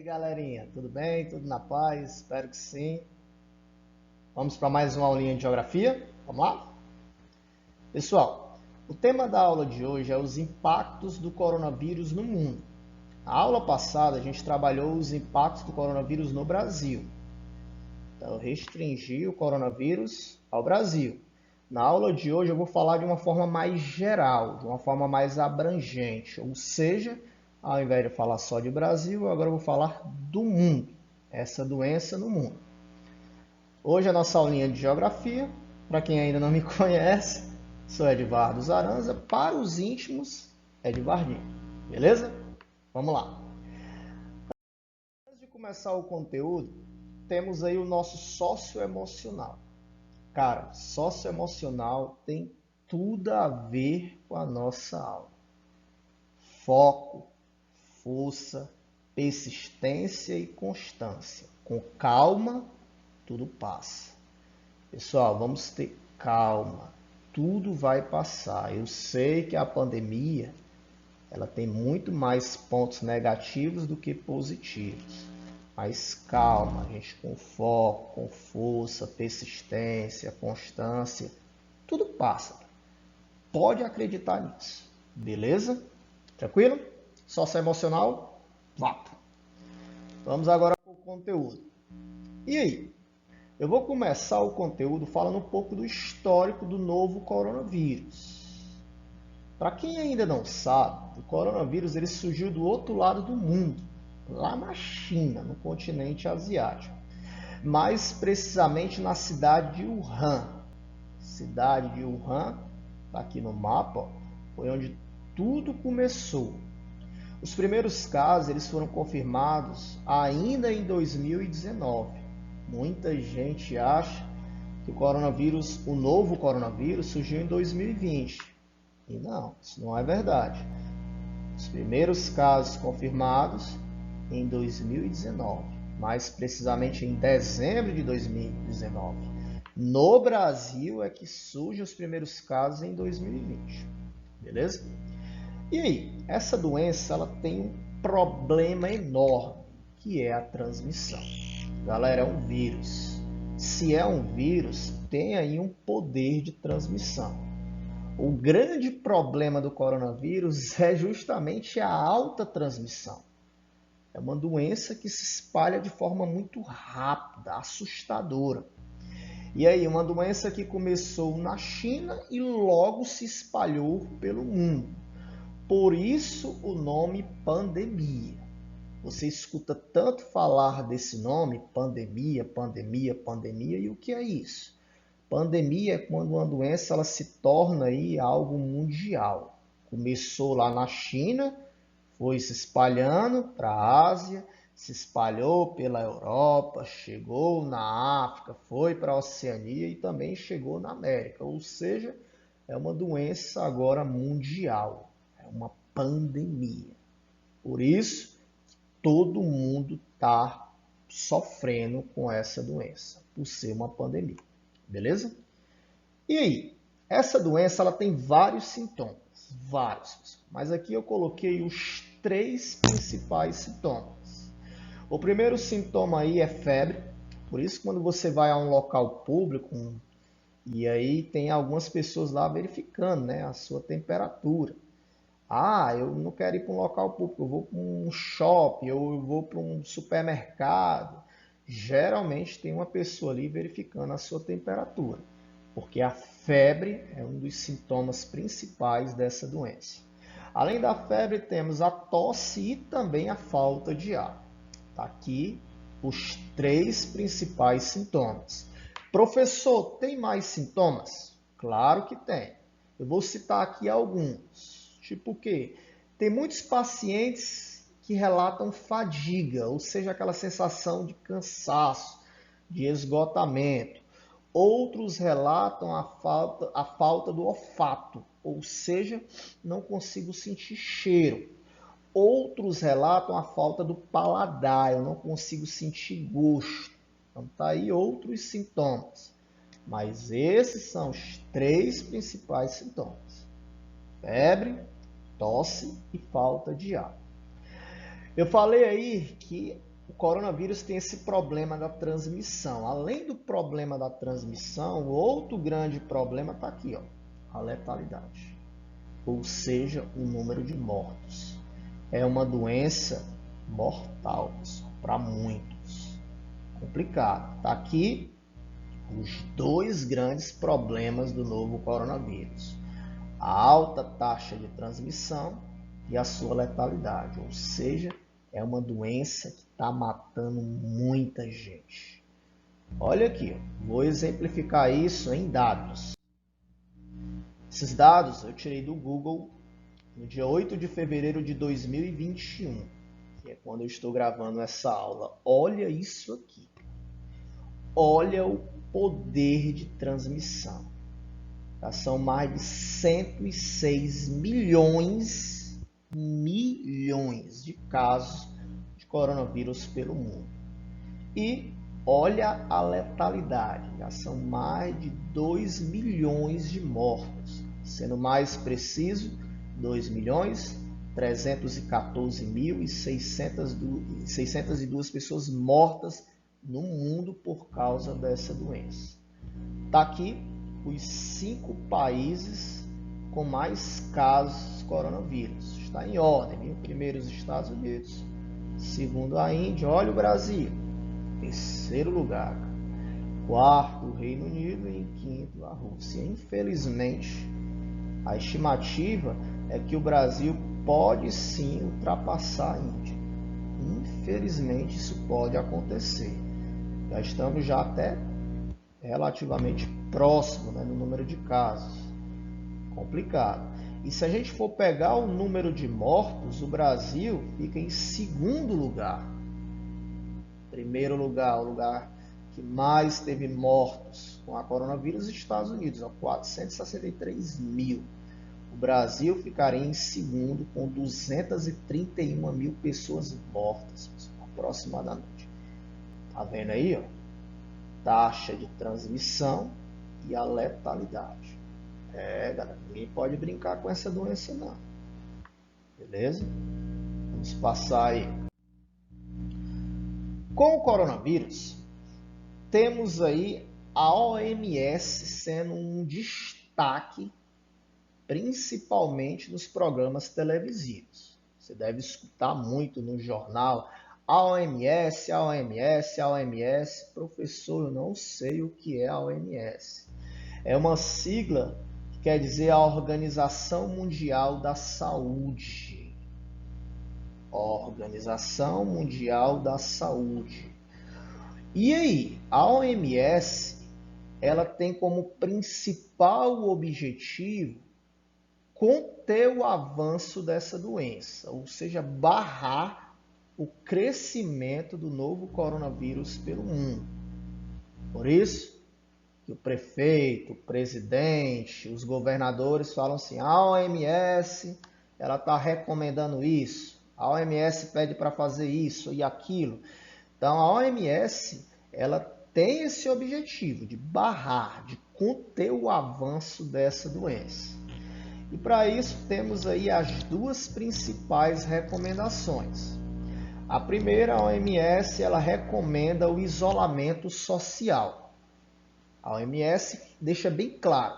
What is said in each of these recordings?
aí, galerinha, tudo bem? Tudo na paz? Espero que sim. Vamos para mais uma aulinha de geografia? Vamos lá? Pessoal, o tema da aula de hoje é os impactos do coronavírus no mundo. Na aula passada, a gente trabalhou os impactos do coronavírus no Brasil. Então, eu restringi o coronavírus ao Brasil. Na aula de hoje, eu vou falar de uma forma mais geral, de uma forma mais abrangente, ou seja, ao invés de falar só de Brasil, agora eu vou falar do mundo, essa doença no mundo. Hoje a nossa aulinha de geografia, para quem ainda não me conhece, sou Edivardo Zaranza, para os íntimos, Edivardinho, beleza? Vamos lá. Antes de começar o conteúdo, temos aí o nosso socioemocional. Cara, socioemocional tem tudo a ver com a nossa aula. Foco, força, persistência e constância. Com calma, tudo passa. Pessoal, vamos ter calma. Tudo vai passar. Eu sei que a pandemia, ela tem muito mais pontos negativos do que positivos. Mas calma, gente, com foco, com força, persistência, constância, tudo passa. Pode acreditar nisso. Beleza? Tranquilo? Socioemocional? Vapo. Vamos agora para o conteúdo. E aí? Eu vou começar o conteúdo falando um pouco do histórico do novo coronavírus. Para quem ainda não sabe, o coronavírus ele surgiu do outro lado do mundo, lá na China, no continente asiático. Mais precisamente na cidade de Wuhan. Cidade de Wuhan, está aqui no mapa, foi onde tudo começou. Os primeiros casos eles foram confirmados ainda em 2019. Muita gente acha que o novo coronavírus, surgiu em 2020. E não, isso não é verdade. Os primeiros casos confirmados em 2019, mais precisamente em dezembro de 2019. No Brasil é que surgem os primeiros casos em 2020. Beleza? E aí, essa doença ela tem um problema enorme, que é a transmissão. Galera, é um vírus. Se é um vírus, tem aí um poder de transmissão. O grande problema do coronavírus é justamente a alta transmissão. É uma doença que se espalha de forma muito rápida, assustadora. E aí, uma doença que começou na China e logo se espalhou pelo mundo. Por isso o nome pandemia. Você escuta tanto falar desse nome, pandemia, pandemia, pandemia, e o que é isso? Pandemia é quando uma doença ela se torna aí algo mundial. Começou lá na China, foi se espalhando para a Ásia, se espalhou pela Europa, chegou na África, foi para a Oceania e também chegou na América. Ou seja, é uma doença agora mundial, é uma pandemia. Por isso, todo mundo está sofrendo com essa doença, por ser uma pandemia. Beleza? E aí? Essa doença ela tem vários sintomas, vários. Mas aqui eu coloquei os 3 principais sintomas. O primeiro sintoma aí é febre. Por isso, quando você vai a um local público, e aí tem algumas pessoas lá verificando, né, a sua temperatura. Ah, eu não quero ir para um local público, eu vou para um shopping, ou eu vou para um supermercado. Geralmente tem uma pessoa ali verificando a sua temperatura, porque a febre é um dos sintomas principais dessa doença. Além da febre, temos a tosse e também a falta de ar. Está aqui os 3 principais sintomas. Professor, tem mais sintomas? Claro que tem. Eu vou citar aqui alguns. Tipo o quê? Tem muitos pacientes que relatam fadiga, ou seja, aquela sensação de cansaço, de esgotamento. Outros relatam a falta do olfato, ou seja, não consigo sentir cheiro. Outros relatam a falta do paladar, eu não consigo sentir gosto. Então tá aí outros sintomas. Mas esses são os 3 principais sintomas: febre, tosse e falta de ar. Eu falei aí que o coronavírus tem esse problema da transmissão. Além do problema da transmissão, o outro grande problema está aqui, ó, a letalidade. Ou seja, o número de mortos. É uma doença mortal, para muitos. Complicado. Está aqui os dois grandes problemas do novo coronavírus. A alta taxa de transmissão e a sua letalidade. Ou seja, é uma doença que está matando muita gente. Olha aqui, vou exemplificar isso em dados. Esses dados eu tirei do Google no dia 8 de fevereiro de 2021, que é quando eu estou gravando essa aula. Olha isso aqui. Olha o poder de transmissão. Já são mais de 106 milhões de casos de coronavírus pelo mundo. E olha a letalidade. Já são mais de 2 milhões de mortos. Sendo mais preciso, 2.314.602 pessoas mortas no mundo por causa dessa doença. Está aqui os 5 países com mais casos de coronavírus. Está em ordem. Primeiro os Estados Unidos, segundo a Índia, olha o Brasil, terceiro lugar. Quarto o Reino Unido e em quinto a Rússia. Infelizmente, a estimativa é que o Brasil pode sim ultrapassar a Índia. Infelizmente isso pode acontecer. Já estamos até relativamente próximo, né, no número de casos. Complicado. E se a gente for pegar o número de mortos, o Brasil fica em segundo lugar. Primeiro lugar, o lugar que mais teve mortos com a coronavírus, os Estados Unidos, 463 mil. O Brasil ficaria em segundo com 231 mil pessoas mortas, aproximadamente. Tá vendo aí, ó? Taxa de transmissão e a letalidade. Galera, ninguém pode brincar com essa doença não. Beleza? Vamos passar aí. Com o coronavírus, temos aí a OMS sendo um destaque, principalmente nos programas televisivos. Você deve escutar muito no jornal, a OMS, a OMS, a OMS. Professor, eu não sei o que é a OMS. É uma sigla que quer dizer a Organização Mundial da Saúde. Organização Mundial da Saúde. E aí, a OMS, ela tem como principal objetivo conter o avanço dessa doença, ou seja, barrar o crescimento do novo coronavírus pelo mundo. Por isso que o prefeito, o presidente, os governadores falam assim, a OMS ela está recomendando isso, a OMS pede para fazer isso e aquilo. Então a OMS ela tem esse objetivo de barrar, de conter o avanço dessa doença. E para isso temos aí as duas principais recomendações. A primeira, a OMS, ela recomenda o isolamento social. A OMS deixa bem claro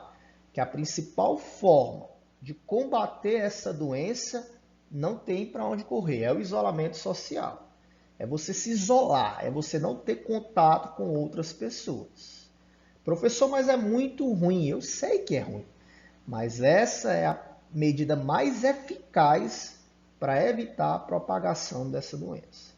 que a principal forma de combater essa doença não tem para onde correr, é o isolamento social. É você se isolar, é você não ter contato com outras pessoas. Professor, mas é muito ruim. Eu sei que é ruim, mas essa é a medida mais eficaz para evitar a propagação dessa doença.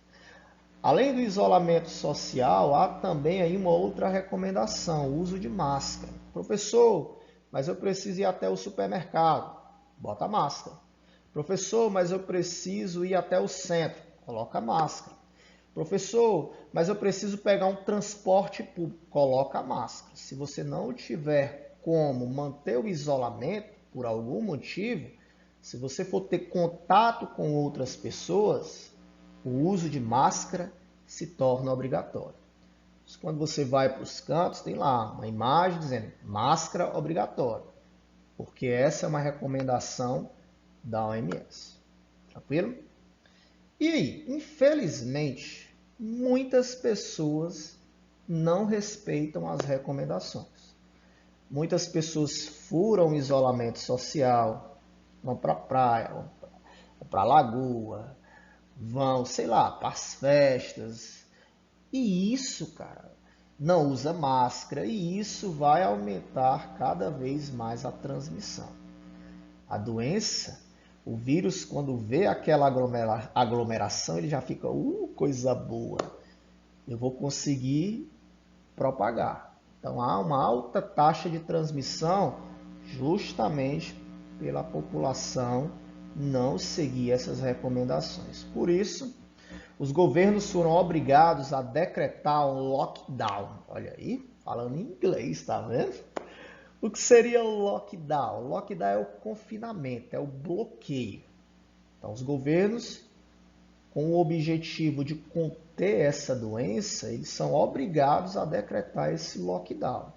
Além do isolamento social, há também aí uma outra recomendação, o uso de máscara. Professor, mas eu preciso ir até o supermercado. Bota a máscara. Professor, mas eu preciso ir até o centro. Coloca a máscara. Professor, mas eu preciso pegar um transporte público. Coloca a máscara. Se você não tiver como manter o isolamento, por algum motivo, se você for ter contato com outras pessoas, o uso de máscara se torna obrigatório. Quando você vai para os cantos, tem lá uma imagem dizendo máscara obrigatória, porque essa é uma recomendação da OMS. Tranquilo? E aí, infelizmente, muitas pessoas não respeitam as recomendações. Muitas pessoas furam o isolamento social, vão para a praia, vão para a lagoa, vão, sei lá, para as festas. E isso, cara, não usa máscara e isso vai aumentar cada vez mais a transmissão. A doença, o vírus, quando vê aquela aglomeração, ele já fica, coisa boa, eu vou conseguir propagar. Então há uma alta taxa de transmissão justamente pela população não seguir essas recomendações. Por isso, os governos foram obrigados a decretar um lockdown. Olha aí, falando em inglês, tá vendo? O que seria o lockdown? O lockdown é o confinamento, é o bloqueio. Então, os governos, com o objetivo de conter essa doença, eles são obrigados a decretar esse lockdown.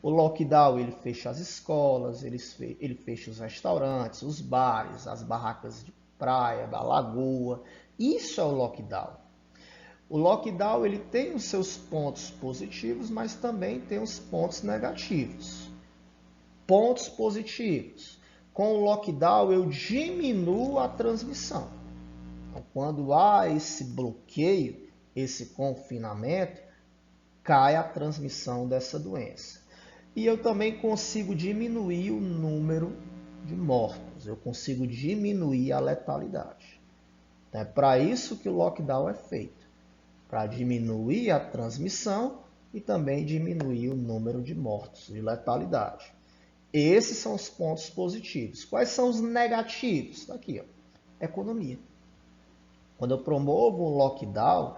O lockdown, ele fecha as escolas, ele fecha os restaurantes, os bares, as barracas de praia, da lagoa. Isso é o lockdown. O lockdown, ele tem os seus pontos positivos, mas também tem os pontos negativos. Pontos positivos. Com o lockdown, eu diminuo a transmissão. Então, quando há esse bloqueio, esse confinamento, cai a transmissão dessa doença. E eu também consigo diminuir o número de mortos. Eu consigo diminuir a letalidade. Então, é para isso que o lockdown é feito. Para diminuir a transmissão e também diminuir o número de mortos, de letalidade. Esses são os pontos positivos. Quais são os negativos? Está aqui, ó. Economia. Quando eu promovo um lockdown,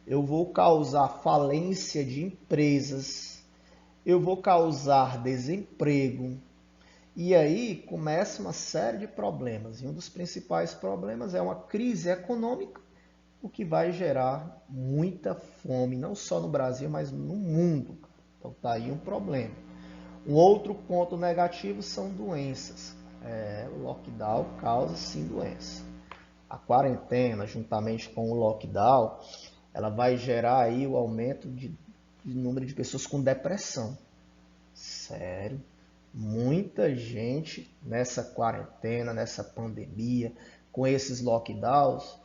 eu vou causar falência de empresas, eu vou causar desemprego, e aí começa uma série de problemas. E um dos principais problemas é uma crise econômica, o que vai gerar muita fome, não só no Brasil, mas no mundo. Então está aí um problema. Um outro ponto negativo são doenças. O lockdown causa sim doença. A quarentena, juntamente com o lockdown, ela vai gerar aí o aumento de número de pessoas com depressão. Sério, muita gente nessa quarentena, nessa pandemia, com esses lockdowns,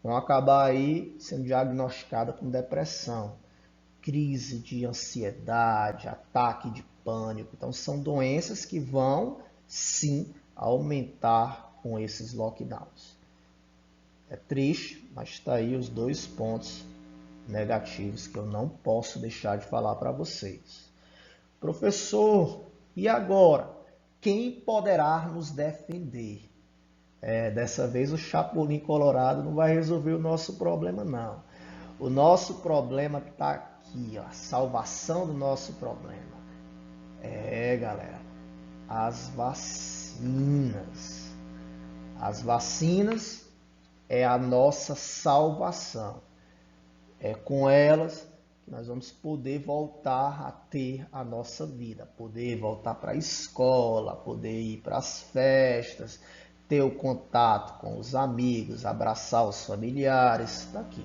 vão acabar aí sendo diagnosticada com depressão, crise de ansiedade, ataque de pânico. Então são doenças que vão sim aumentar com esses lockdowns. É triste, mas está aí os dois pontos negativos que eu não posso deixar de falar para vocês. Professor, e agora? Quem poderá nos defender? Dessa vez o Chapolin Colorado não vai resolver o nosso problema, não. O nosso problema está aqui, ó, a salvação do nosso problema. Galera, as vacinas. As vacinas é a nossa salvação. É com elas que nós vamos poder voltar a ter a nossa vida, poder voltar para a escola, poder ir para as festas, ter o contato com os amigos, abraçar os familiares. Está aqui.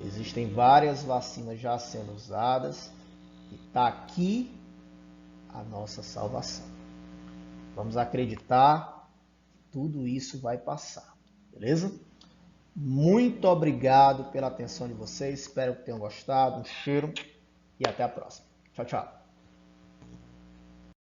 Existem várias vacinas já sendo usadas e está aqui a nossa salvação. Vamos acreditar que tudo isso vai passar, beleza? Muito obrigado pela atenção de vocês, espero que tenham gostado, um cheiro e até a próxima. Tchau, tchau.